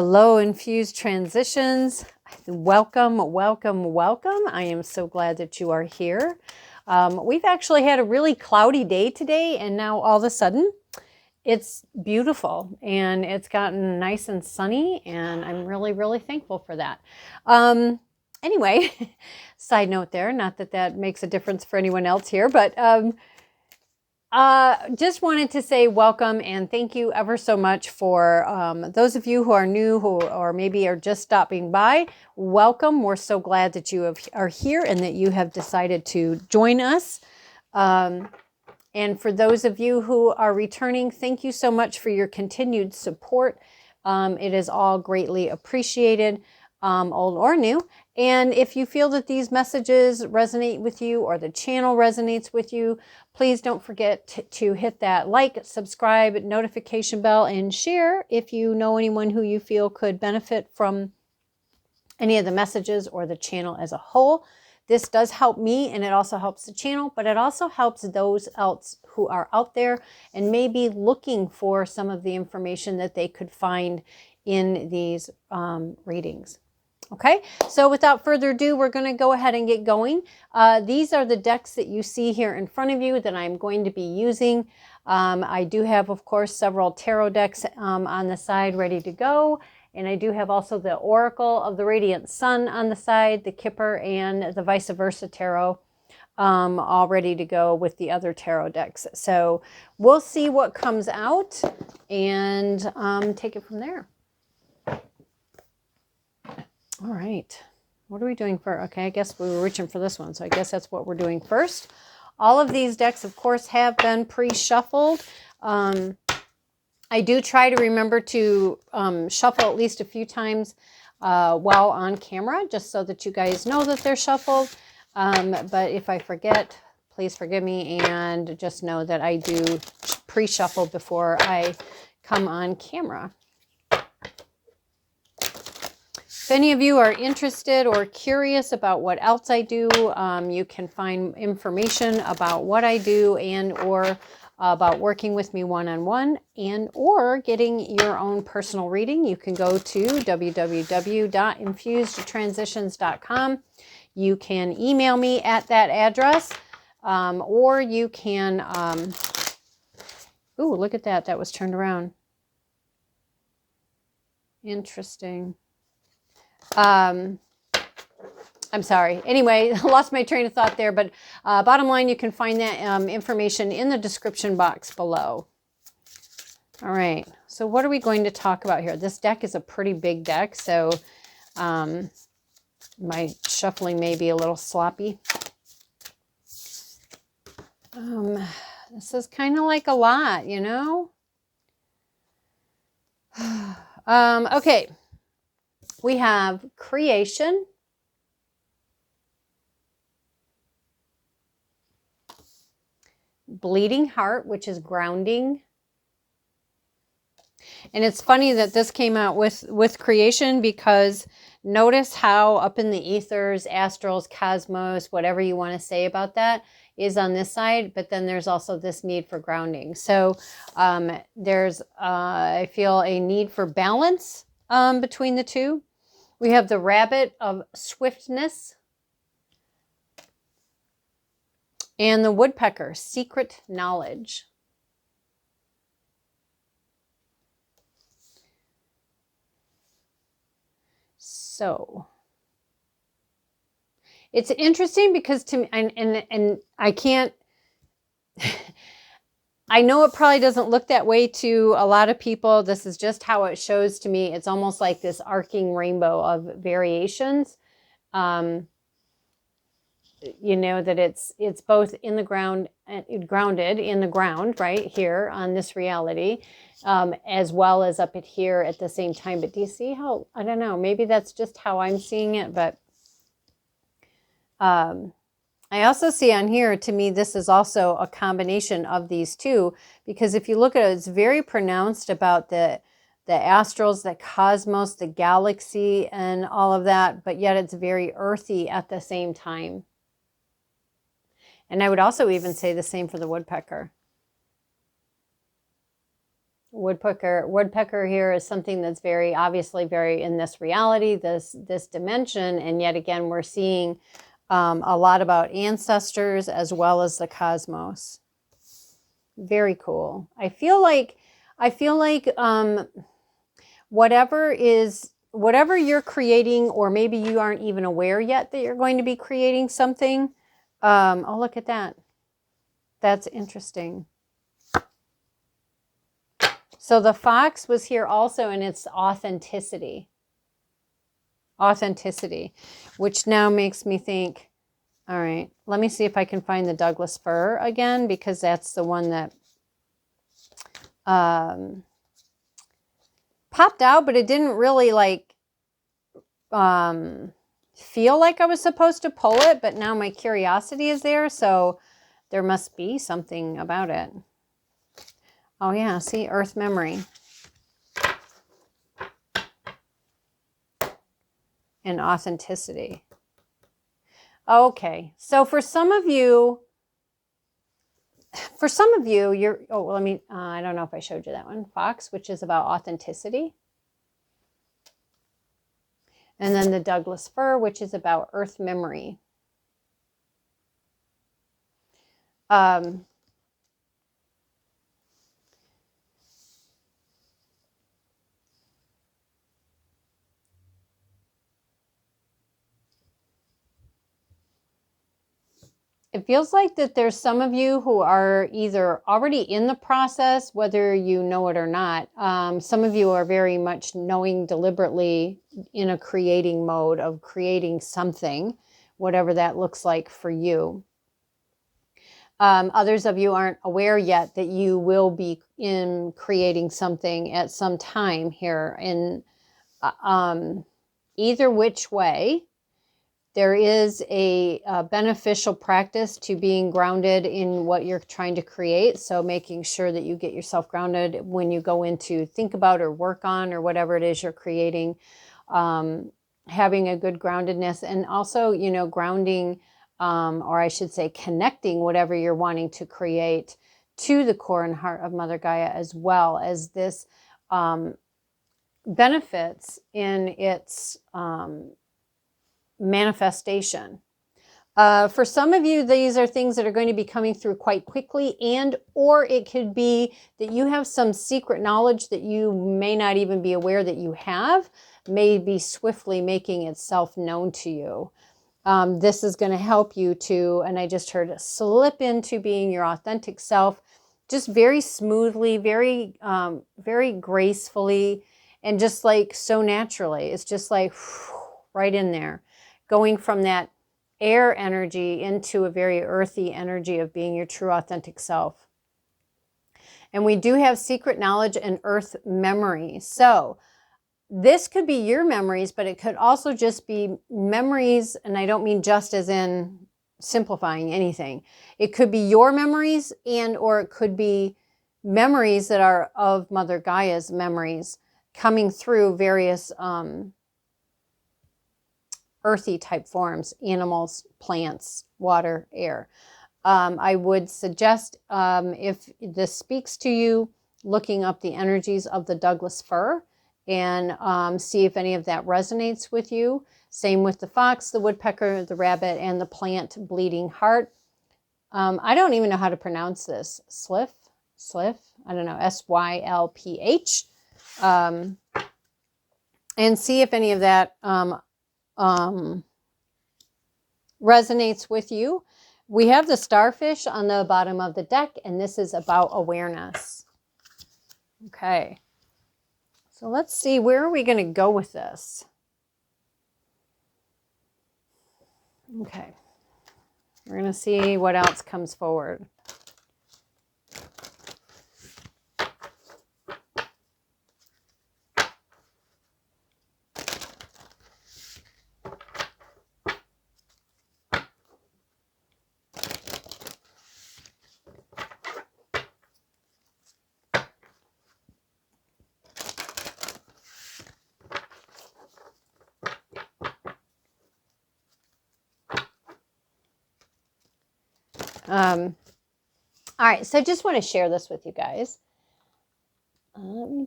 Hello, Infused Transitions. Welcome, welcome, welcome. I am so glad that you are here. We've actually had a really cloudy day today, and now all of a sudden it's beautiful and it's gotten nice and sunny, and I'm really, really thankful for that. Anyway, side note there, not that that makes a difference for anyone else here, but just wanted to say welcome and thank you ever so much for those of you who are new or maybe are just stopping by. Welcome. We're so glad that you are here and that you have decided to join us. And for those of you who are returning, thank you so much for your continued support. It is all greatly appreciated, old or new. And if you feel that these messages resonate with you or the channel resonates with you, please don't forget to hit that like, subscribe, notification bell, and share if you know anyone who you feel could benefit from any of the messages or the channel as a whole. This does help me, and it also helps the channel, but it also helps those else who are out there and maybe looking for some of the information that they could find in these readings. Okay, so without further ado, we're going to go ahead and get going. These are the decks that you see here in front of you that I'm going to be using. I do have, of course, several tarot decks on the side ready to go. And I do have also the Oracle of the Radiant Sun on the side, the Kipper, and the Vice Versa Tarot all ready to go with the other tarot decks. So we'll see what comes out and take it from there. All right, what are we doing for? Okay, I guess we were reaching for this one, so I guess that's what we're doing first. All of these decks, of course, have been pre-shuffled. I do try to remember to shuffle at least a few times while on camera, just so that you guys know that they're shuffled. But if I forget, please forgive me, and just know that I do pre-shuffle before I come on camera. If any of you are interested or curious about what else I do, you can find information about what I do and or about working with me one-on-one and or getting your own personal reading. You can go to www.infusedtransitions.com. You can email me at that address, or you can, ooh, look at that. That was turned around. Interesting. I'm sorry. Anyway, I lost my train of thought there, but bottom line, you can find that information in the description box below. All right. So what are we going to talk about here? This deck is a pretty big deck, so my shuffling may be a little sloppy. This is kind of like a lot, you know? Okay. We have creation, bleeding heart, which is grounding. And it's funny that this came out with creation, because notice how up in the ethers, astrals, cosmos, whatever you want to say about that, is on this side, but then there's also this need for grounding. So there's, I feel, a need for balance between the two. We have the rabbit of swiftness and the woodpecker, secret knowledge. So it's interesting because to me, and I can't, I know it probably doesn't look that way to a lot of people. This is just how it shows to me. It's almost like this arcing rainbow of variations. You know, that it's both in the ground, grounded in the ground right here on this reality, as well as up at here at the same time. But do you see how, I don't know, maybe that's just how I'm seeing it, but I also see on here, to me, this is also a combination of these two, because if you look at it, it's very pronounced about the astrals, the cosmos, the galaxy, and all of that, but yet it's very earthy at the same time. And I would also even say the same for the woodpecker. Woodpecker here is something that's very obviously very in this reality, this dimension, and yet again we're seeing a lot about ancestors as well as the cosmos. Very cool. I feel like whatever you're creating, or maybe you aren't even aware yet that you're going to be creating something. Oh, look at that. That's interesting. So the fox was here also in its authenticity. Authenticity, which now makes me think, all right, let me see if I can find the Douglas fir again, because that's the one that popped out, but it didn't really like feel like I was supposed to pull it, but now my curiosity is there, so there must be something about it. Oh yeah, see, earth memory. And authenticity. Okay, so for some of you, you're, oh, let me, I don't know if I showed you that one, fox, which is about authenticity. And then the Douglas fir, which is about earth memory. It feels like that there's some of you who are either already in the process, whether you know it or not. Some of you are very much knowing deliberately in a creating mode of creating something, whatever that looks like for you. Others of you aren't aware yet that you will be in creating something at some time here. In either which way, there is a beneficial practice to being grounded in what you're trying to create. So making sure that you get yourself grounded when you go into think about or work on or whatever it is you're creating, having a good groundedness, and also, you know, grounding, or I should say connecting whatever you're wanting to create to the core and heart of Mother Gaia, as well as this benefits in its manifestation. For some of you, these are things that are going to be coming through quite quickly, and or it could be that you have some secret knowledge that you may not even be aware that you have, may be swiftly making itself known to you. This is going to help you to, and I just heard, slip into being your authentic self, just very smoothly, very gracefully, and just like so naturally. It's just like right in there, going from that air energy into a very earthy energy of being your true authentic self. And we do have secret knowledge and earth memory. So this could be your memories, but it could also just be memories, and I don't mean just as in simplifying anything. It could be your memories, and or it could be memories that are of Mother Gaia's memories coming through various earthy type forms, animals, plants, water, air. I would suggest, if this speaks to you, looking up the energies of the Douglas fir and see if any of that resonates with you. Same with the fox, the woodpecker, the rabbit, and the plant bleeding heart. I don't even know how to pronounce this. Sylph, I don't know, Sylph. And see if any of that resonates with you. We have the starfish on the bottom of the deck, and this is about awareness. Okay. So let's see, where are we going to go with this? Okay. We're going to see what else comes forward. All right, so I just want to share this with you guys.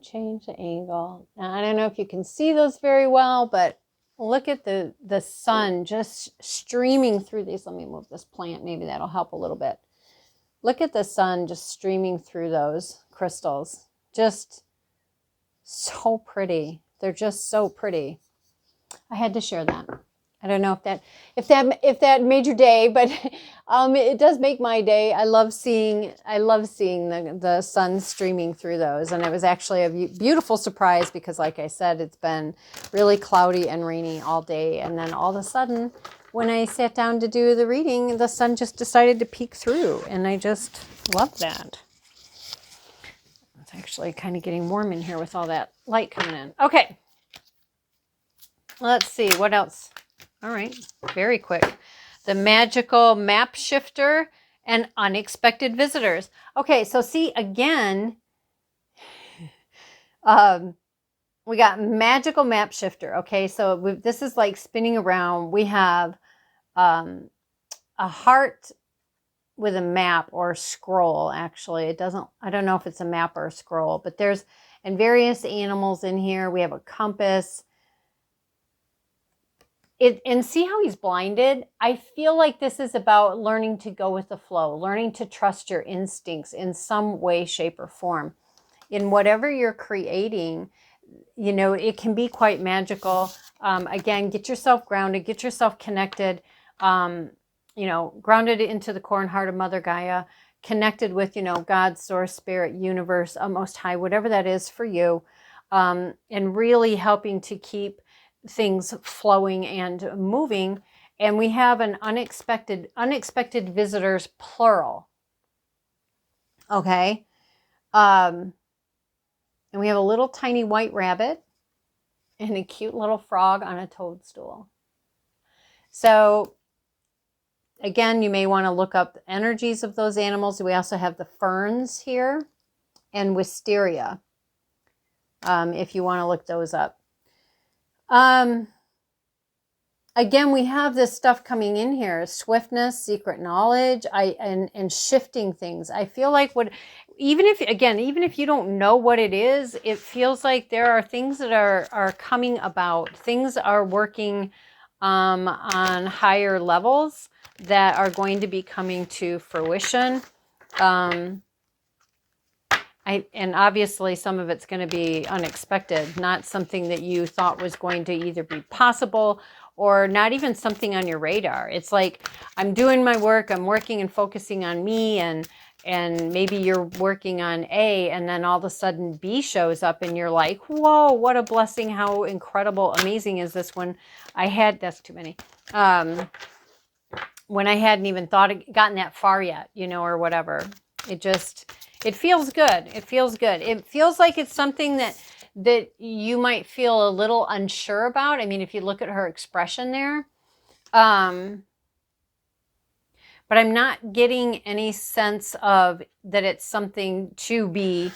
change the angle. Now, I don't know if you can see those very well, but look at the sun just streaming through these. Let me move this plant. Maybe that'll help a little bit. Look at the sun just streaming through those crystals. Just so pretty. They're just so pretty. I had to share that. I don't know if that made your day, but it does make my day. I love seeing the sun streaming through those, and it was actually a beautiful surprise because, like I said, it's been really cloudy and rainy all day, and then all of a sudden, when I sat down to do the reading, the sun just decided to peek through, and I just love that. It's actually kind of getting warm in here with all that light coming in. Okay, let's see what else. All right, very quick. The magical map shifter and unexpected visitors. Okay, so see, again, we got magical map shifter. Okay, so this is like spinning around. We have a heart with a map or a scroll, actually. I don't know if it's a map or a scroll, but there's, and various animals in here. We have a compass. And see how he's blinded? I feel like this is about learning to go with the flow, learning to trust your instincts in some way, shape, or form. In whatever you're creating, you know, it can be quite magical. Again, get yourself grounded, get yourself connected, you know, grounded into the core and heart of Mother Gaia, connected with, you know, God, source, spirit, universe, most high, whatever that is for you, and really helping to keep things flowing and moving. And we have an unexpected visitors, plural. Okay. And we have a little tiny white rabbit and a cute little frog on a toadstool. So again, you may want to look up the energies of those animals. We also have the ferns here and wisteria, if you want to look those up. Again, we have this stuff coming in here: swiftness, secret knowledge, and shifting things. I feel like even if you don't know what it is, it feels like there are things that are coming about. Things are working on higher levels that are going to be coming to fruition. And obviously some of it's going to be unexpected, not something that you thought was going to either be possible or not even something on your radar. It's like, I'm doing my work, I'm working and focusing on me, and maybe you're working on A, and then all of a sudden B shows up and you're like, whoa, what a blessing, how incredible, amazing is this one. That's too many. When I hadn't even gotten that far yet, you know, or whatever. It feels good. It feels good. It feels like it's something that you might feel a little unsure about. I mean, if you look at her expression there, but I'm not getting any sense of that it's something to be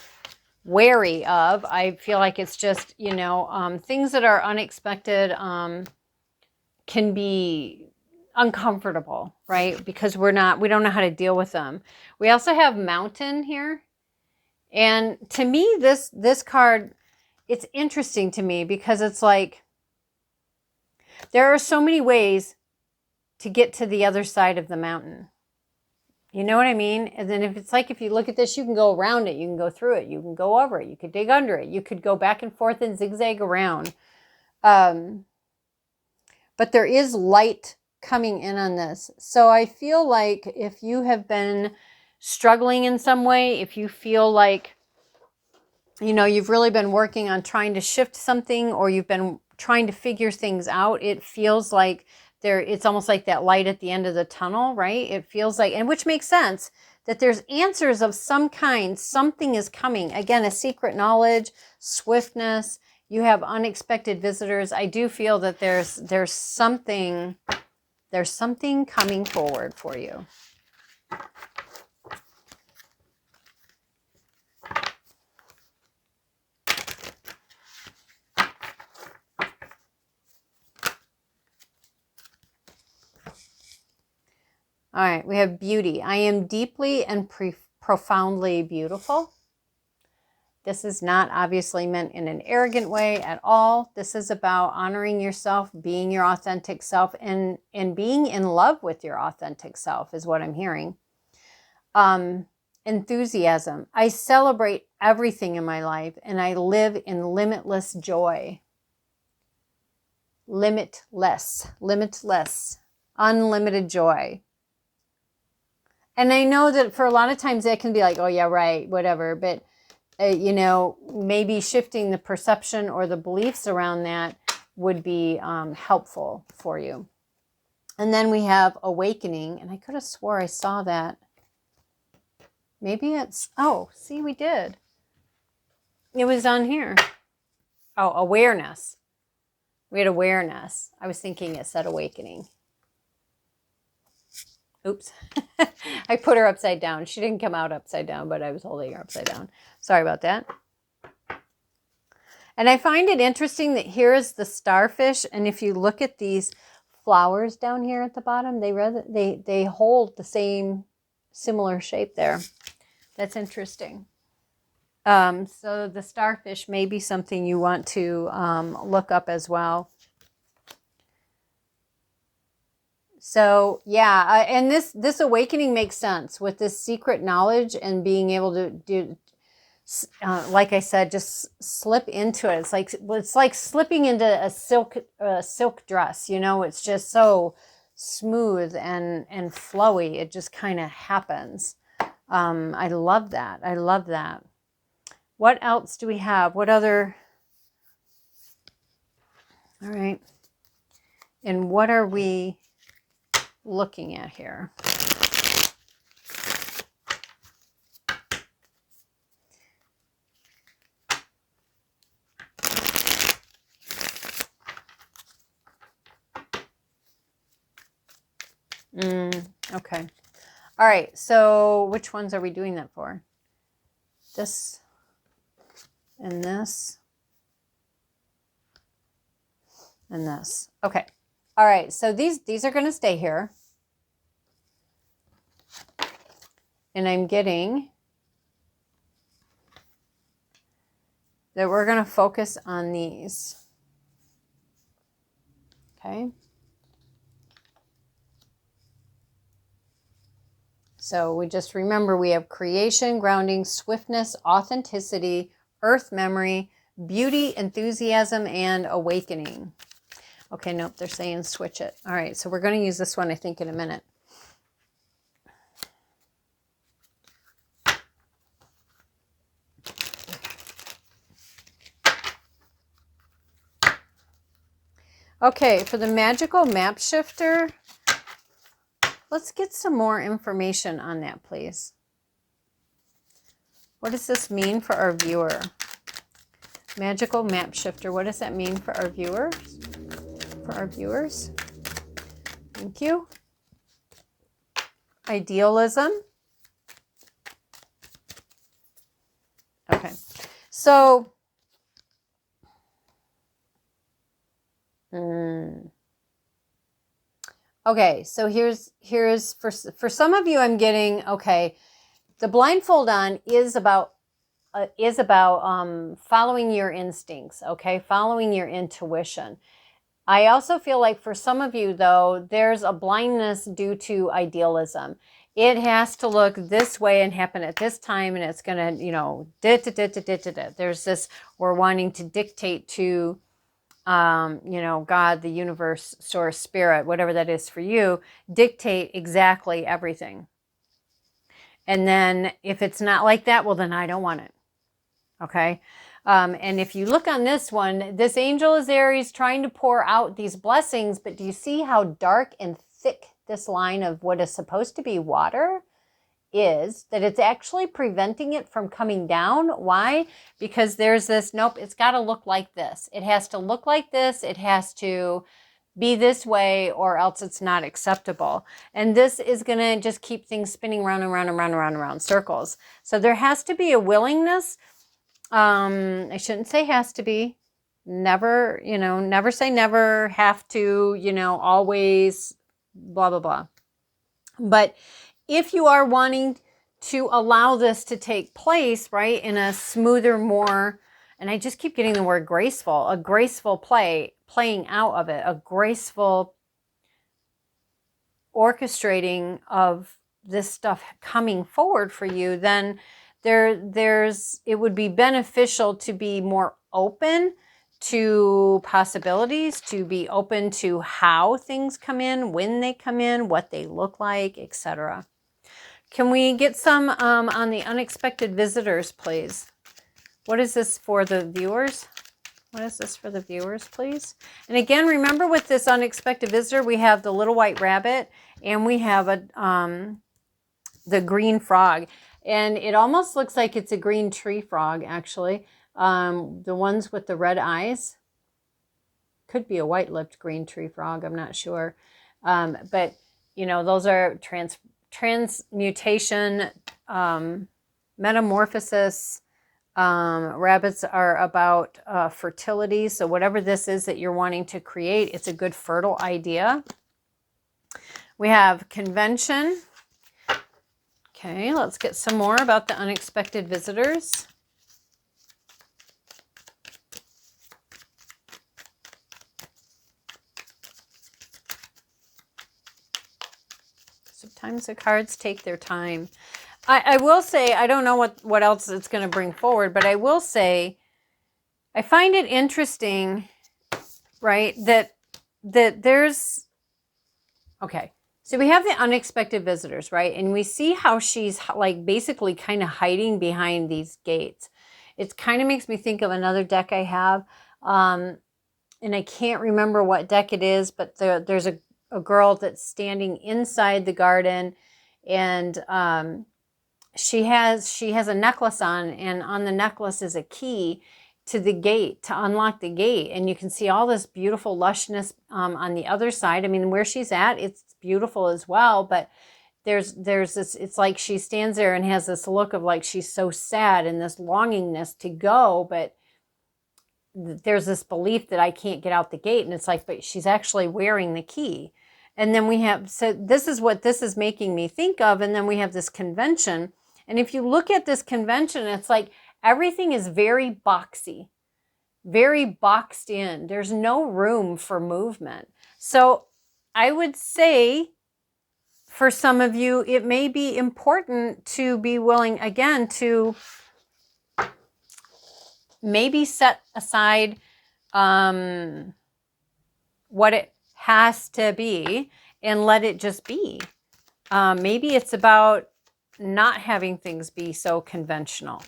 wary of. I feel like it's just, you know, things that are unexpected can be uncomfortable, right? Because we don't know how to deal with them. We also have mountain here. And to me, this card, it's interesting to me because it's like, there are so many ways to get to the other side of the mountain. You know what I mean? And then if you look at this, you can go around it, you can go through it, you can go over it, you could dig under it, you could go back and forth and zigzag around. But there is light coming in on this. So I feel like if you have been struggling in some way, if you feel like, you know, you've really been working on trying to shift something, or you've been trying to figure things out, it feels like it's almost like that light at the end of the tunnel, right? It feels like, and which makes sense, that there's answers of some kind. Something is coming. Again, a secret knowledge, swiftness. You have unexpected visitors. I do feel that there's something coming forward for you. All right, we have beauty. I am deeply and profoundly beautiful. This is not obviously meant in an arrogant way at all. This is about honoring yourself, being your authentic self, and being in love with your authentic self is what I'm hearing. Enthusiasm. I celebrate everything in my life and I live in limitless joy. Limitless, unlimited joy. And I know that for a lot of times that can be like, oh yeah, right, whatever. But, you know, maybe shifting the perception or the beliefs around that would be helpful for you. And then we have awakening. And I could have swore I saw that. Maybe it's, oh, see, we did. It was on here. Oh, awareness. We had awareness. I was thinking it said awakening. Oops. I put her upside down. She didn't come out upside down, but I was holding her upside down. Sorry about that. And I find it interesting that here is the starfish. And if you look at these flowers down here at the bottom, they hold the same similar shape there. That's interesting. So the starfish may be something you want to look up as well. So yeah, and this awakening makes sense with this secret knowledge and being able to do, like I said, just slip into it. It's like slipping into a silk dress. You know, it's just so smooth and flowy. It just kind of happens. I love that. I love that. What else do we have? What other? All right. And what are we looking at here? Okay. All right. So which ones are we doing that for? This and this and this. Okay. All right. So these are going to stay here. And I'm getting that we're going to focus on these. Okay. So we just remember we have creation, grounding, swiftness, authenticity, earth memory, beauty, enthusiasm, and awakening. Okay, nope, they're saying switch it. All right, so we're going to use this one, I think, in a minute. Okay, for the magical map shifter, let's get some more information on that, please. What does this mean for our viewer? Magical map shifter, what does that mean for our viewers? For our viewers? Thank you. Idealism. Okay, so okay, so here's for some of you, I'm getting, okay, the blindfold on is about following your instincts, okay, following your intuition. I also feel like for some of you, though, there's a blindness due to idealism. It has to look this way and happen at this time, and it's going to, you know, there's this, we're wanting to dictate to, you know, God, the universe, source, spirit, whatever that is for you, dictate exactly everything. And then if it's not like that, well, then I don't want it. Okay. And if you look on this one, this angel is there. He's trying to pour out these blessings, but do you see how dark and thick this line of what is supposed to be water is? That it's actually preventing it from coming down. Why? Because there's this, nope, it's got to look like this. It has to look like this. It has to be this way, or else it's not acceptable. And this is going to just keep things spinning round and round and round and round and round circles. So there has to be a willingness. I shouldn't say has to be. Never, you know, never say never, have to, you know, always, blah, blah, blah. But if you are wanting to allow this to take place, right, in a smoother, more, and I just keep getting the word graceful, a graceful playing out of it, a graceful orchestrating of this stuff coming forward for you, then it would be beneficial to be more open to possibilities, to be open to how things come in, when they come in, what they look like, etc. Can we get some on the unexpected visitors, please? What is this for the viewers? What is this for the viewers, please? And again, remember with this unexpected visitor, we have the little white rabbit and we have the green frog. And it almost looks like it's a green tree frog, actually. The ones with the red eyes. Could be a white-lipped green tree frog, I'm not sure. But, you know, those are transmutation, metamorphosis. Rabbits are about fertility. So whatever this is that you're wanting to create, it's a good fertile idea. We have convention. Okay, let's get some more about the unexpected visitors. Sometimes the cards take their time. I will say, I don't know what else it's going to bring forward, but I will say, I find it interesting, right, that there's, okay, so we have the unexpected visitors, right, and we see how she's like basically kind of hiding behind these gates. It kind of makes me think of another deck I have, and I can't remember what deck it is, but there's a girl that's standing inside the garden, and she has a necklace on, and on the necklace is a key to the gate, to unlock the gate. And you can see all this beautiful lushness on the other side. I mean, where she's at, it's beautiful as well, but there's this, it's like she stands there and has this look of like she's so sad and this longingness to go, but there's this belief that I can't get out the gate. And it's like, but she's actually wearing the key. And then we have, so this is what this is making me think of. And then we have this convention. And if you look at this convention, it's like everything is very boxy, very boxed in. There's no room for movement. So I would say for some of you, it may be important to be willing, again, to maybe set aside what it has to be and let it just be. Maybe it's about not having things be so conventional.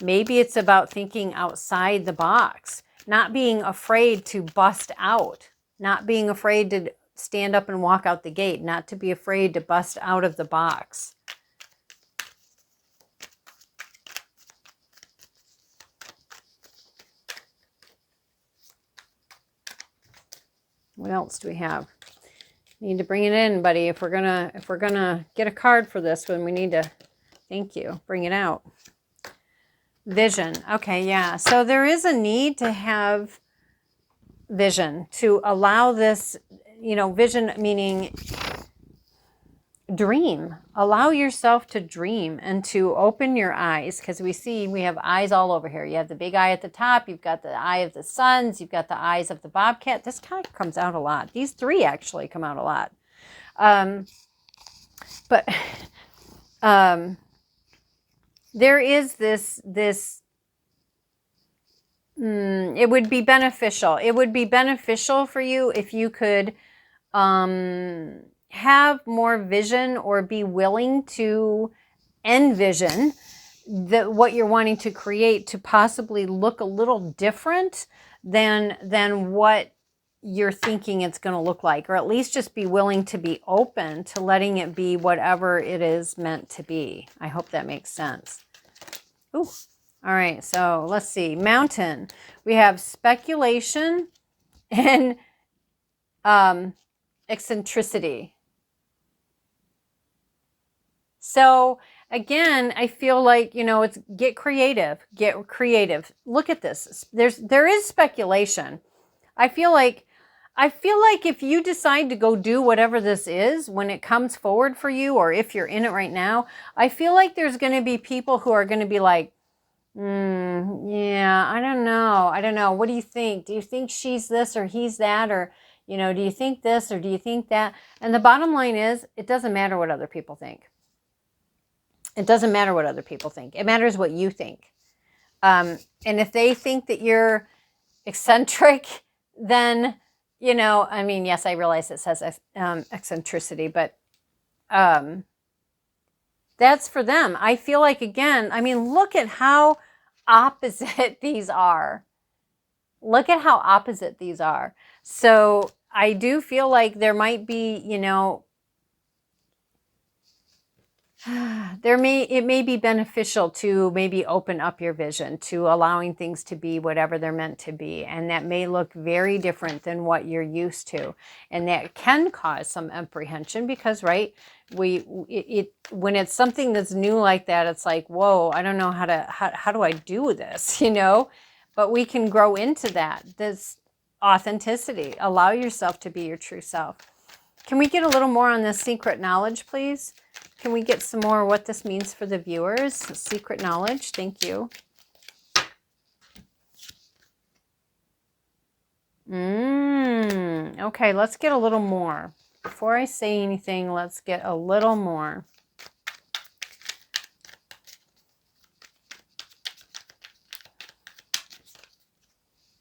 Maybe it's about thinking outside the box, not being afraid to bust out, not being afraid to stand up and walk out the gate, not to be afraid to bust out of the box. What else do we have? Need to bring it in, buddy. If we're gonna get a card for this one, we need to, thank you, bring it out. Vision. Okay, yeah. So there is a need to have vision, to allow this, you know, vision meaning dream. Allow yourself to dream and to open your eyes, because we have eyes all over here. You have the big eye at the top, you've got the eye of the suns, you've got the eyes of the bobcat. This kind of comes out a lot. These three actually come out a lot. But there is this it would be beneficial. It would be beneficial for you if you could have more vision, or be willing to envision what you're wanting to create to possibly look a little different than what you're thinking it's going to look like, or at least just be willing to be open to letting it be whatever it is meant to be. I hope that makes sense. Ooh. All right, so let's see. Mountain. We have speculation and eccentricity. So again, I feel like, you know, it's get creative. Get creative. Look at this. There is speculation. I feel like I feel like if you decide to go do whatever this is, when it comes forward for you, or if you're in it right now, I feel like there's going to be people who are going to be like, yeah, I don't know. I don't know. What do you think? Do you think she's this or he's that? Or, you know, do you think this or do you think that? And the bottom line is, it doesn't matter what other people think. It doesn't matter what other people think. It matters what you think. And if they think that you're eccentric, then, you know, I mean, yes, I realize it says eccentricity, but that's for them. I feel like, again, I mean, look at how opposite these are. Look at how opposite these are. So I do feel like there might be, you know, it may be beneficial to maybe open up your vision to allowing things to be whatever they're meant to be. And that may look very different than what you're used to. And that can cause some apprehension because, right, when it's something that's new like that, it's like, whoa, I don't know how do I do this, you know? But we can grow into that. This authenticity. Allow yourself to be your true self. Can we get a little more on this secret knowledge, please? Can we get some more what this means for the viewers? Secret knowledge. Thank you. Okay, let's get a little more. Before I say anything, let's get a little more.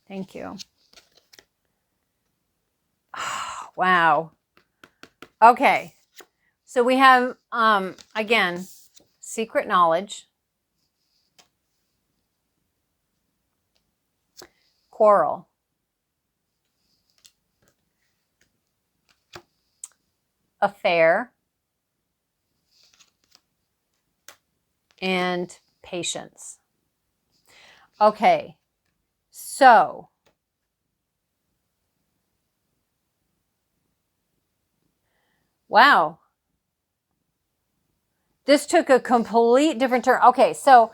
Thank you. Oh, wow. Okay. So we have, again, secret knowledge, quarrel, affair, and patience. Okay, so wow. This took a complete different turn. Okay, so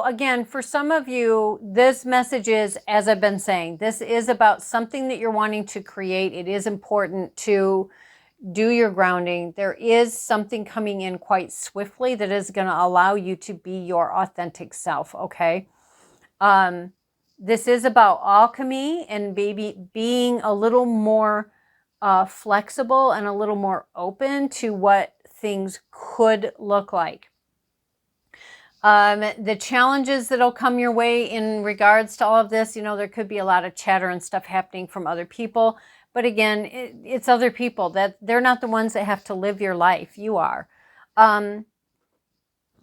again, for some of you, this message is, as I've been saying, this is about something that you're wanting to create. It is important to do your grounding. There is something coming in quite swiftly that is going to allow you to be your authentic self, okay? This is about alchemy and being a little more flexible and a little more open to what things could look like. The challenges that'll come your way in regards to all of this, you know, there could be a lot of chatter and stuff happening from other people. But again, it's other people that they're not the ones that have to live your life. You are. And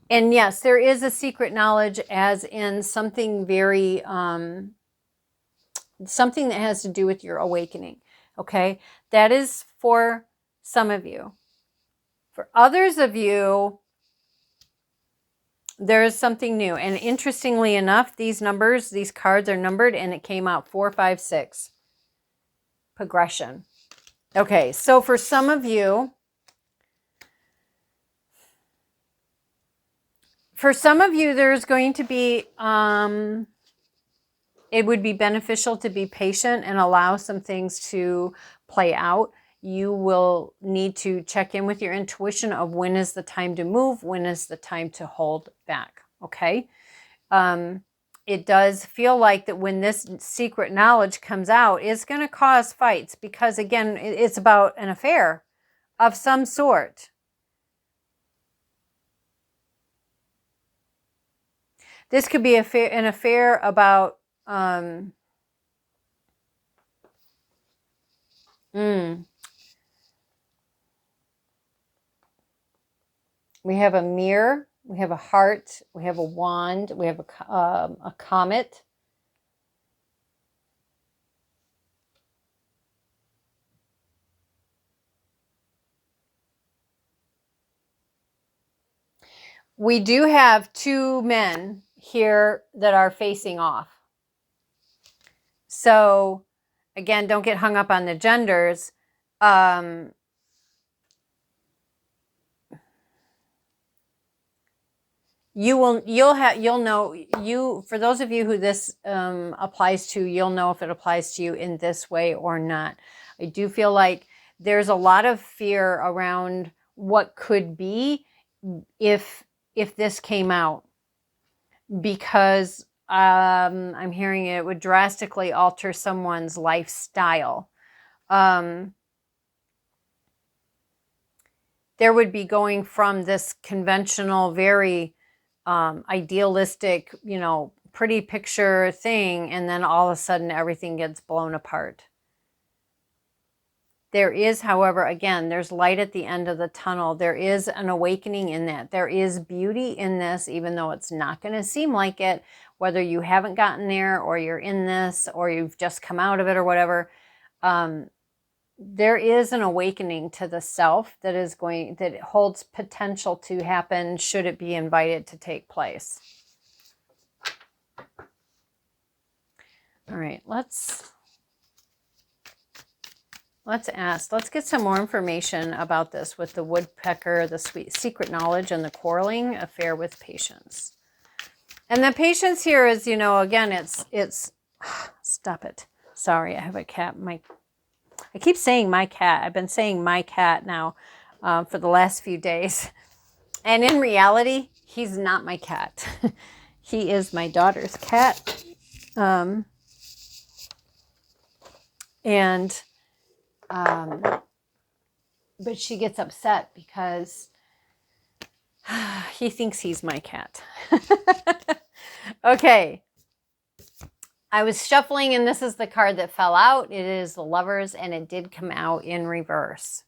yes, there is a secret knowledge as in something very, something that has to do with your awakening. Okay. That is for some of you. For others of you, there is something new. And interestingly enough, these numbers, these cards are numbered and it came out 4, 5, 6. Progression. Okay, so for some of you, there's going to be, it would be beneficial to be patient and allow some things to play out. You will need to check in with your intuition of when is the time to move, when is the time to hold back, okay? It does feel like that when this secret knowledge comes out, it's going to cause fights because, again, it's about an affair of some sort. This could be an affair about... We have a mirror, we have a heart, we have a wand, we have a comet. We do have 2 men here that are facing off. So, again, don't get hung up on the genders. you'll know, for those of you who this applies to, you'll know if it applies to you in this way or not. I do feel like there's a lot of fear around what could be if this came out, because I'm hearing it would drastically alter someone's lifestyle. There would be going from this conventional, very idealistic, pretty picture thing, and then all of a sudden everything gets blown apart. There is, however, again, there's light at the end of the tunnel. There is an awakening in that. There is beauty in this, even though it's not going to seem like it, whether you haven't gotten there or you're in this or you've just come out of it or whatever. There is an awakening to the self that holds potential to happen should it be invited to take place. All right, let's get some more information about this with the woodpecker, the sweet secret knowledge, and the quarreling affair with patience. And the patience here is, again, it's stop it. Sorry, I have a cat. I keep saying my cat. I've been saying my cat now for the last few days. And in reality, he's not my cat. He is my daughter's cat. But she gets upset because he thinks he's my cat. Okay. I was shuffling, and this is the card that fell out. It is the Lovers, and it did come out in reverse.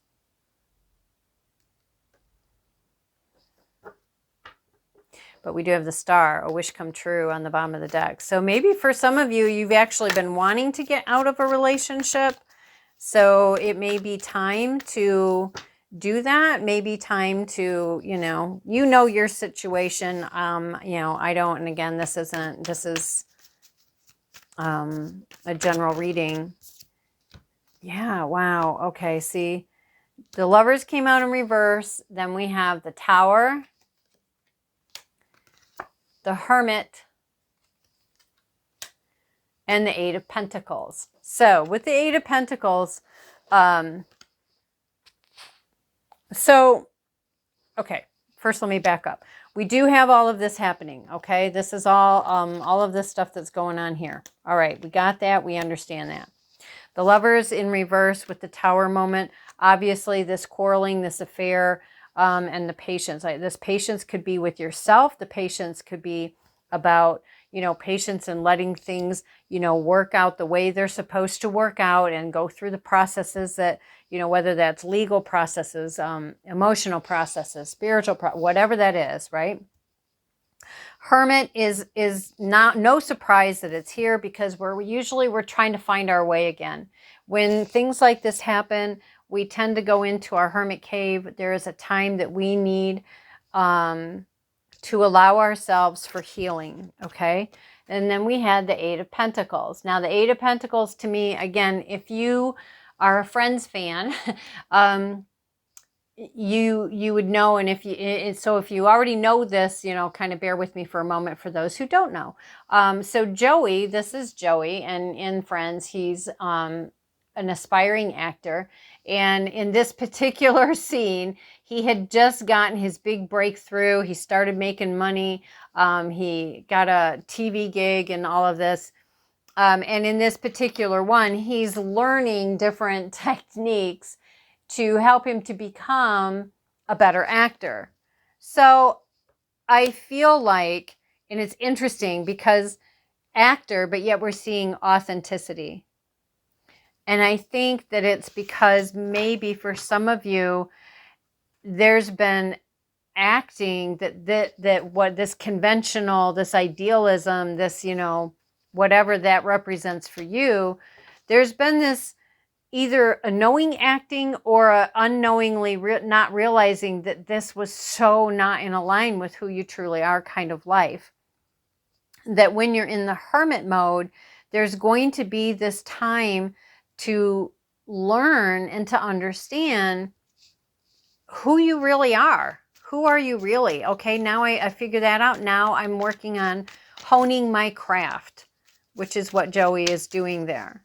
But we do have the Star, a wish come true, on the bottom of the deck. So maybe for some of you, you've actually been wanting to get out of a relationship. So it may be time to do that. Maybe time to, your situation. I don't, and again, this is a general reading. Yeah, wow. Okay, see, the Lovers came out in reverse. Then we have the Tower, the Hermit, and the Eight of Pentacles. So with the Eight of Pentacles, okay, first let me back up. We do have all of this happening, okay? This is all of this stuff that's going on here. All right, we got that. We understand that. The Lovers in reverse with the Tower moment. Obviously, this quarreling, this affair, and the patience. This patience could be with yourself. The patience could be about, patience and letting things, work out the way they're supposed to work out and go through the processes that, whether that's legal processes, emotional processes, spiritual, whatever that is, right? Hermit is no surprise that it's here, because we're trying to find our way again. When things like this happen, we tend to go into our hermit cave. There is a time that we need to allow ourselves for healing, okay? And then we had the Eight of Pentacles. Now, the Eight of Pentacles, to me, again, if you are a Friends fan, you would know, and if you already know this, kind of bear with me for a moment for those who don't know. So Joey, this is Joey, and in Friends, he's an aspiring actor, and in this particular scene, he had just gotten his big breakthrough. He started making money. He got a TV gig and all of this. And in this particular one, he's learning different techniques to help him to become a better actor. So I feel like, and it's interesting because actor, but yet we're seeing authenticity. And I think that it's because maybe for some of you, there's been acting that what this conventional, this idealism, this, whatever that represents for you, there's been this either a knowing acting or a unknowingly not realizing that this was so not in line with who you truly are kind of life. That when you're in the hermit mode, there's going to be this time to learn and to understand who you really are, Who are you really? Okay, now I figured that out. Now I'm working on honing my craft, which is what Joey is doing there.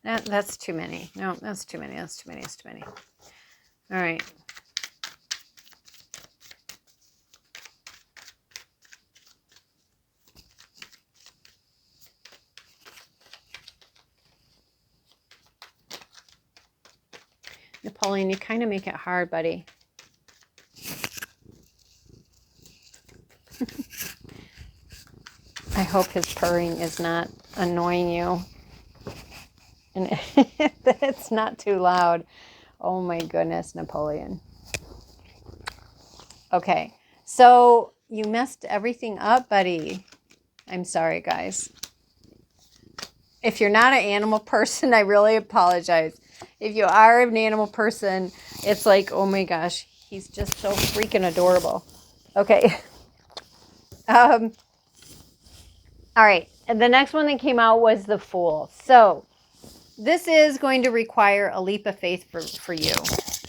That's too many. No, that's too many. That's too many. That's too many. All right. Napoleon, you kind of make it hard, buddy. I hope his purring is not annoying you. And it's not too loud. Oh my goodness, Napoleon. Okay, so you messed everything up, buddy. I'm sorry, guys. If you're not an animal person, I really apologize. If you are an animal person, it's like, oh my gosh, he's just so freaking adorable. Okay. All right. And the next one that came out was the Fool. So this is going to require a leap of faith for you.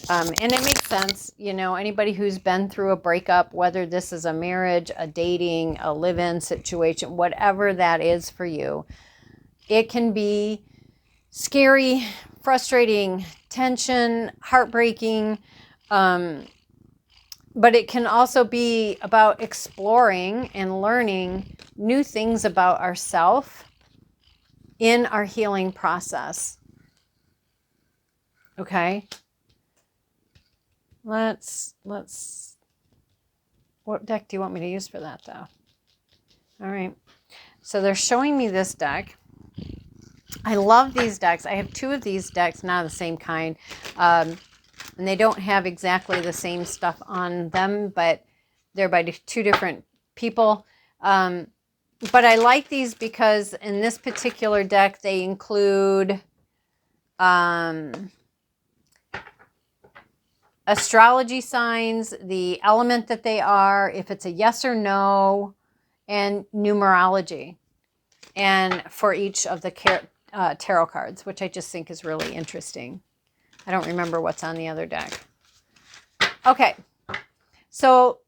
And it makes sense. You know, anybody who's been through a breakup, whether this is a marriage, a dating, a live-in situation, whatever that is for you, it can be scary, frustrating, tension, heartbreaking, but it can also be about exploring and learning new things about ourselves in our healing process. Okay? Let's, what deck do you want me to use for that, though? All right. So they're showing me this deck. I love these decks. I have two of these decks, not the same kind. And they don't have exactly the same stuff on them, but they're by two different people. But I like these because in this particular deck, they include astrology signs, the element that they are, if it's a yes or no, and numerology. And for each of the tarot cards, which I just think is really interesting. I don't remember what's on the other deck. Okay, so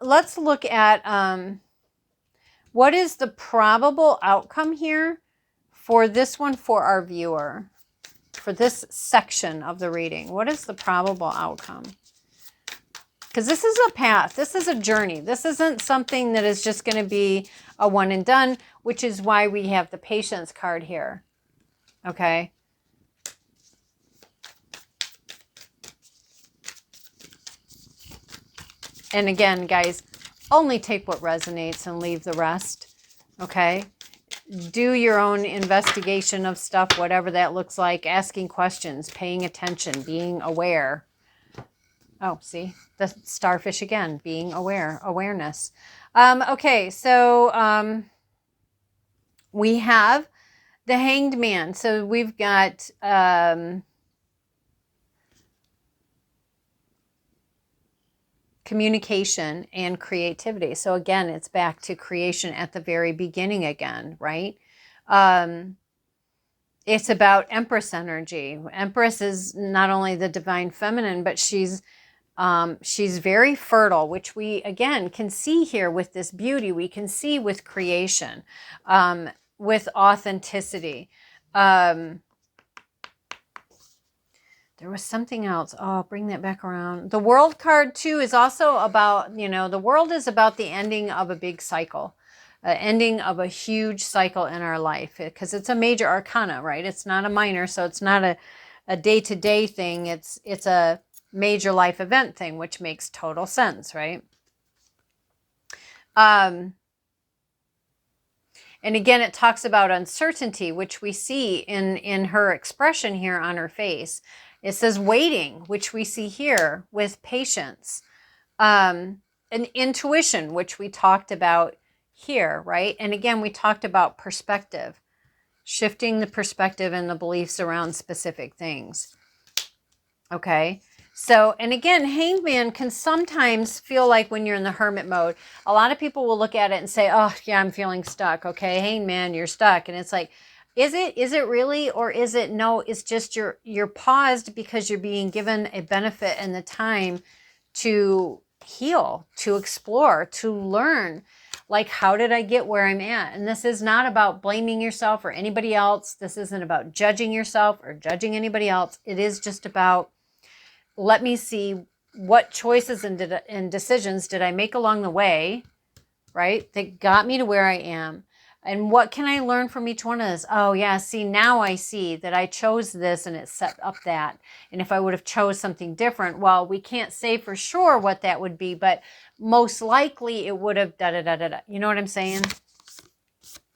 let's look at what is the probable outcome here for this one for our viewer, for this section of the reading. What is the probable outcome? Because this is a path. This is a journey. This isn't something that is just going to be a one and done, which is why we have the patience card here. Okay. And again, guys, only take what resonates and leave the rest. Okay. Do your own investigation of stuff, whatever that looks like, asking questions, paying attention, being aware. Oh, see, the starfish again, being aware, awareness. Okay, so we have the Hanged Man. So we've got communication and creativity. So again, it's back to creation at the very beginning again, right? It's about Empress energy. Empress is not only the divine feminine, but she's very fertile, which we, again, can see here with this beauty. We can see with creation, with authenticity. There was something else. Oh, I'll bring that back around. The World card, too, is also about, you know, the World is about the ending of a big cycle, ending of a huge cycle in our life, because it's a major arcana, right? It's not a minor, so it's not a day-to-day thing. It's a major life event thing, which makes total sense, right? And again, it talks about uncertainty, which we see in her expression here on her face. It says waiting, which we see here with patience. And intuition, which we talked about here, right? And again, we talked about perspective, shifting the perspective and the beliefs around specific things. Okay. So, and again, Hanged Man can sometimes feel like when you're in the hermit mode, a lot of people will look at it and say, oh, yeah, I'm feeling stuck. Okay, Hanged Man, you're stuck. And it's like, Is it really, or is it no, it's just you're paused because you're being given a benefit and the time to heal, to explore, to learn. Like, how did I get where I'm at? And this is not about blaming yourself or anybody else. This isn't about judging yourself or judging anybody else. It is just about, let me see what choices and decisions did I make along the way, right, that got me to where I am. And what can I learn from each one of this? Oh yeah, see, now I see that I chose this and it set up that. And if I would have chose something different, well, we can't say for sure what that would be, but most likely it would have da da da da da. You know what I'm saying?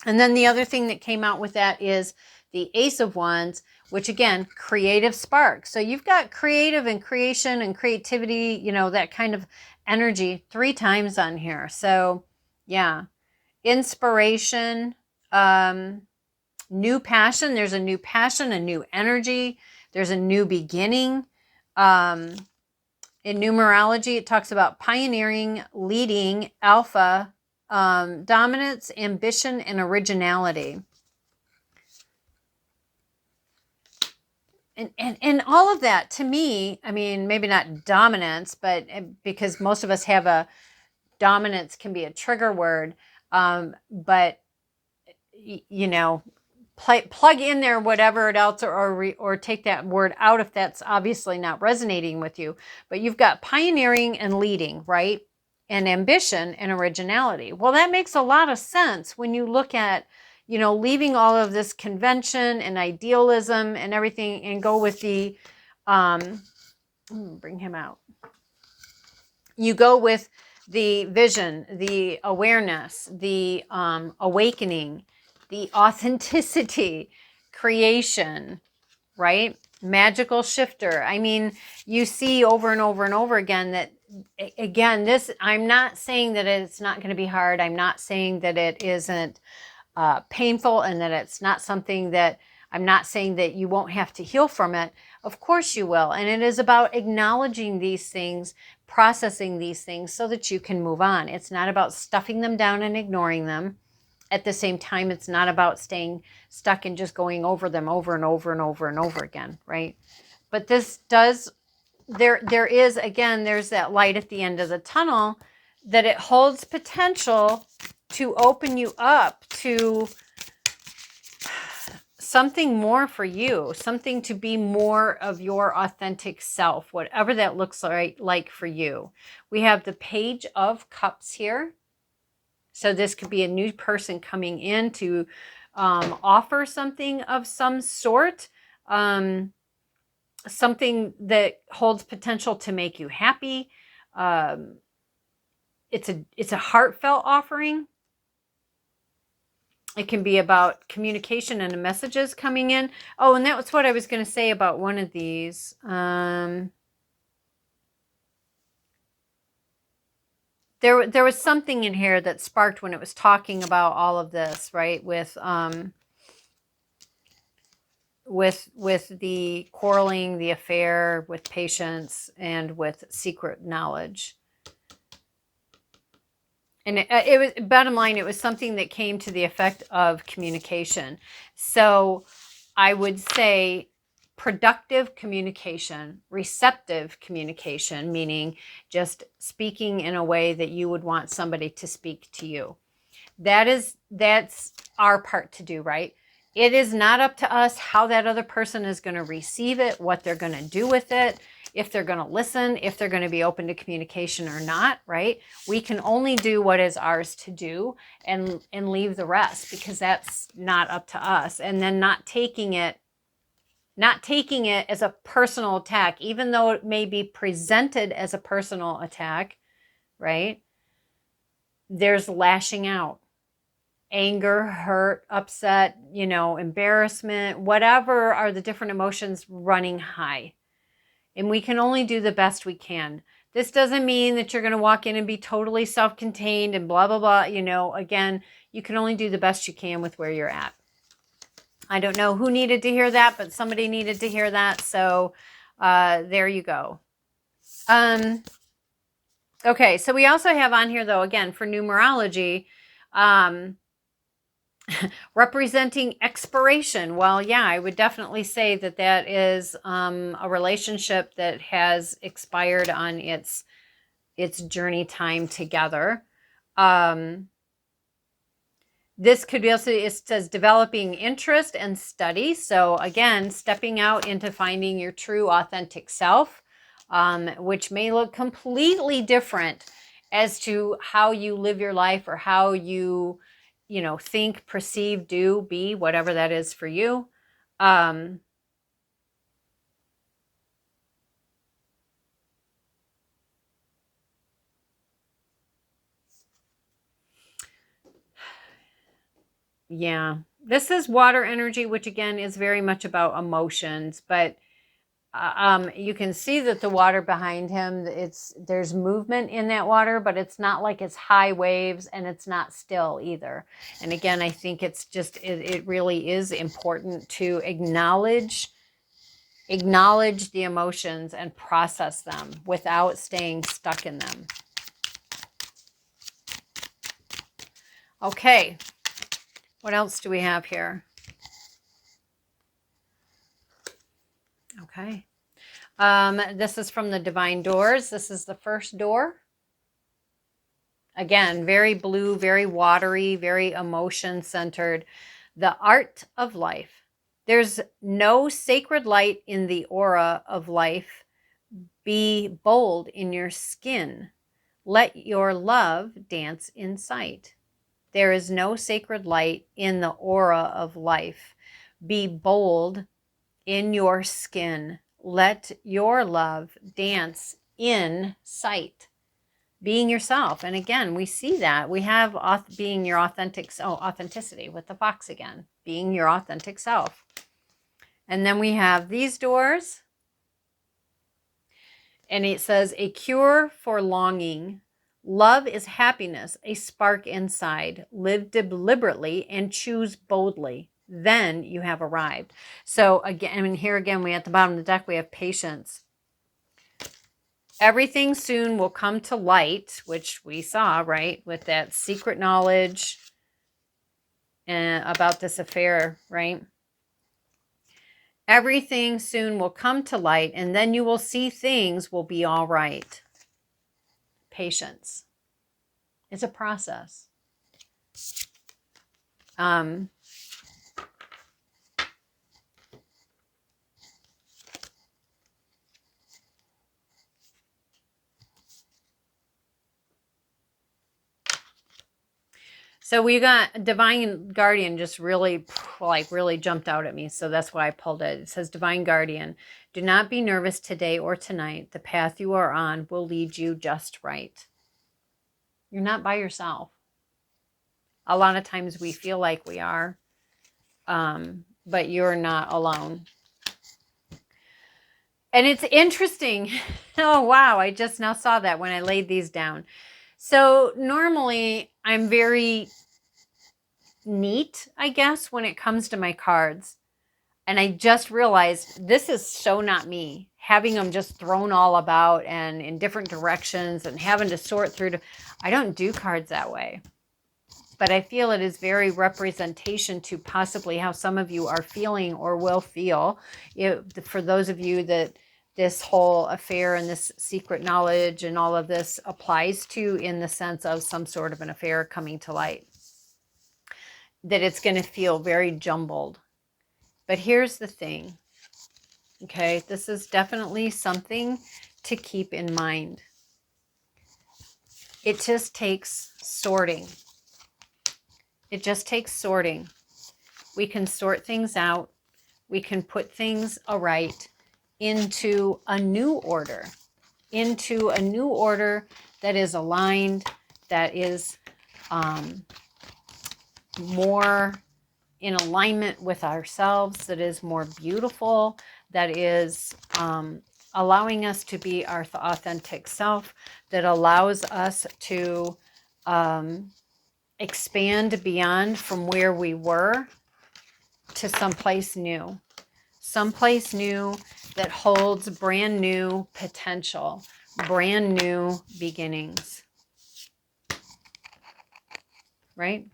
And then the other thing that came out with that is the Ace of Wands, which again, creative spark. So you've got creative and creation and creativity, you know, that kind of energy 3 times on here. So yeah. Inspiration, new passion. There's a new passion, a new energy. There's a new beginning. In numerology, it talks about pioneering, leading, alpha, dominance, ambition, and originality. And all of that, to me, I mean, maybe not dominance, but because most of us have a dominance can be a trigger word. But you know, plug in there whatever else, or take that word out if that's obviously not resonating with you. But you've got pioneering and leading, right? And ambition and originality. Well, that makes a lot of sense when you look at, you know, leaving all of this convention and idealism and everything and go with the, bring him out. You go with the vision, the awareness, the awakening, the authenticity, creation, right? Magical shifter. I mean, you see over and over and over again that, again, this, I'm not saying that it's not going to be hard. I'm not saying that it isn't painful and that it's not something that, I'm not saying that you won't have to heal from it. Of course you will. And it is about acknowledging these things, processing these things so that you can move on. It's not about stuffing them down and ignoring them. At the same time, it's not about staying stuck and just going over them over and over and over and over again, right? But this does, there is, again, there's that light at the end of the tunnel, that it holds potential to open you up to something more for you, something to be more of your authentic self, whatever that looks like for you. We have the Page of Cups here. So this could be a new person coming in to offer something of some sort, something that holds potential to make you happy. It's a heartfelt offering. It can be about communication and messages coming in. Oh, and that was what I was going to say about one of these. There was something in here that sparked when it was talking about all of this, right? With the quarreling, the affair, with patience, and with secret knowledge. And it was, bottom line, it was something that came to the effect of communication. So I would say productive communication, receptive communication, meaning just speaking in a way that you would want somebody to speak to you. That's our part to do, right? It is not up to us how that other person is going to receive it, what they're going to do with it, if they're going to listen, if they're going to be open to communication or not, right? We can only do what is ours to do and leave the rest, because that's not up to us. And then not taking it as a personal attack, even though it may be presented as a personal attack, right? There's lashing out. Anger, hurt, upset, you know, embarrassment, whatever are the different emotions running high. And we can only do the best we can. This doesn't mean that you're going to walk in and be totally self-contained and blah, blah, blah. You know, again, you can only do the best you can with where you're at. I don't know who needed to hear that, but somebody needed to hear that. So there you go. Okay, so we also have on here, though, again, for numerology, representing expiration. Well, yeah, I would definitely say that that is a relationship that has expired on its journey time together. This could be also, it says developing interest and study. So again, stepping out into finding your true authentic self, which may look completely different as to how you live your life or how you think, perceive, do, be, whatever that is for you. Yeah, this is water energy, which again is very much about emotions, but you can see that the water behind him, there's movement in that water, but it's not like it's high waves, and it's not still either. And again, I think it's just, it really is important to acknowledge the emotions and process them without staying stuck in them. Okay, what else do we have here? Okay. This is from the Divine Doors. This is the first door. Again, very blue, very watery, very emotion-centered. The art of life. There's no sacred light in the aura of life. Be bold in your skin. Let your love dance in sight. There is no sacred light in the aura of life. Be bold in your skin. Let your love dance in sight. Being yourself. And again, we see that. We have being your authenticity with the fox again. Being your authentic self. And then we have these doors. And it says, a cure for longing. Love is happiness, a spark inside. Live deliberately and choose boldly. Then you have arrived. So again, here again, we at the bottom of the deck, we have patience. Everything soon will come to light, which we saw, right? With that secret knowledge about this affair, right? Everything soon will come to light, and then you will see things will be all right. Patience. It's a process. So we got Divine Guardian just really jumped out at me. So that's why I pulled it. It says, Divine Guardian, do not be nervous today or tonight. The path you are on will lead you just right. You're not by yourself. A lot of times we feel like we are, but you're not alone. And it's interesting. Oh, wow. I just now saw that when I laid these down. So normally I'm very neat, I guess, when it comes to my cards. And I just realized this is so not me. Having them just thrown all about and in different directions and having to sort through. I don't do cards that way. But I feel it is very representation to possibly how some of you are feeling or will feel. For those of you that this whole affair and this secret knowledge and all of this applies to, in the sense of some sort of an affair coming to light, that it's going to feel very jumbled. But here's the thing, okay? This is definitely something to keep in mind. It just takes sorting. It just takes sorting. We can sort things out. We can put things aright into a new order. Into a new order that is aligned, that is more in alignment with ourselves, that is more beautiful, that is allowing us to be our authentic self, that allows us to expand beyond from where we were to someplace new. Someplace new that holds brand new potential, brand new beginnings. Right?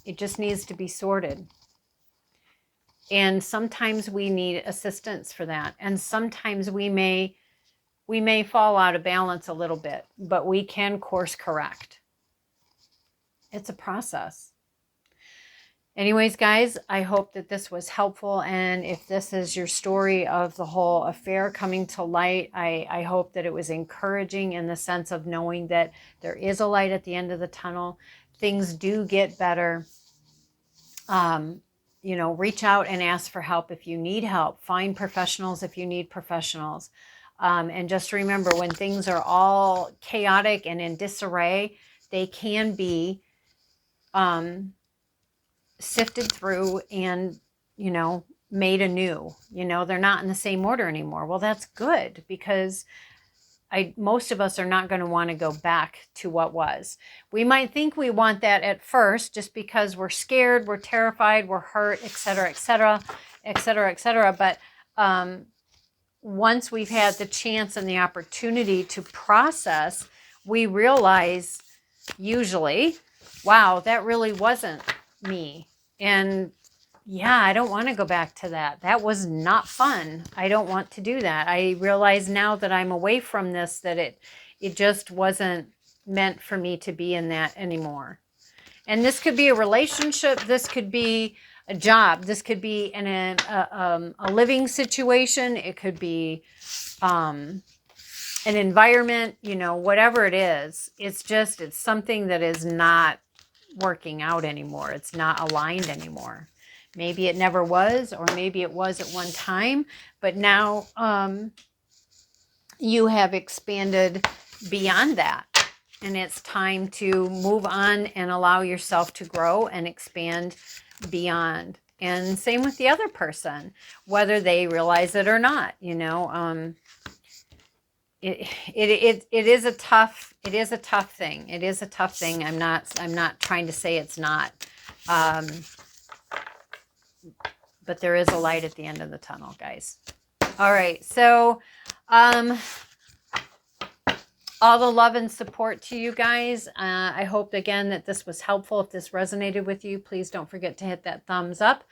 It just needs to be sorted. And sometimes we need assistance for that. And sometimes we may fall out of balance a little bit, but we can course correct. It's a process. Anyways, guys, I hope that this was helpful. And if this is your story of the whole affair coming to light, I hope that it was encouraging in the sense of knowing that there is a light at the end of the tunnel. Things do get better. You know, reach out and ask for help if you need help. Find professionals if you need professionals. And just remember, when things are all chaotic and in disarray, they can be sifted through and, you know, made anew. You know, they're not in the same order anymore. Well, that's good, because most of us are not going to want to go back to what was. We might think we want that at first just because we're scared, we're terrified, we're hurt, etc., etc., etc., etc. But once we've had the chance and the opportunity to process, we realize usually, wow, that really wasn't me. And yeah, I don't want to go back to that. That was not fun. I don't want to do that. I realize now that I'm away from this, that it just wasn't meant for me to be in that anymore. And this could be a relationship. This could be a job. This could be a living situation. It could be an environment, you know, whatever it is. It's something that is not working out anymore. It's not aligned anymore. Maybe it never was, or maybe it was at one time, but now you have expanded beyond that. And it's time to move on and allow yourself to grow and expand beyond. And same with the other person, whether they realize it or not. You know, it is a tough thing. It is a tough thing. I'm not trying to say it's not. But there is a light at the end of the tunnel, guys. All right. So, all the love and support to you guys. I hope, again, that this was helpful. If this resonated with you, please don't forget to hit that thumbs up,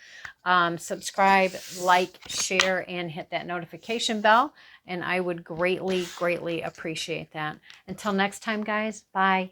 subscribe, like, share, and hit that notification bell. And I would greatly, greatly appreciate that. Until next time, guys, bye.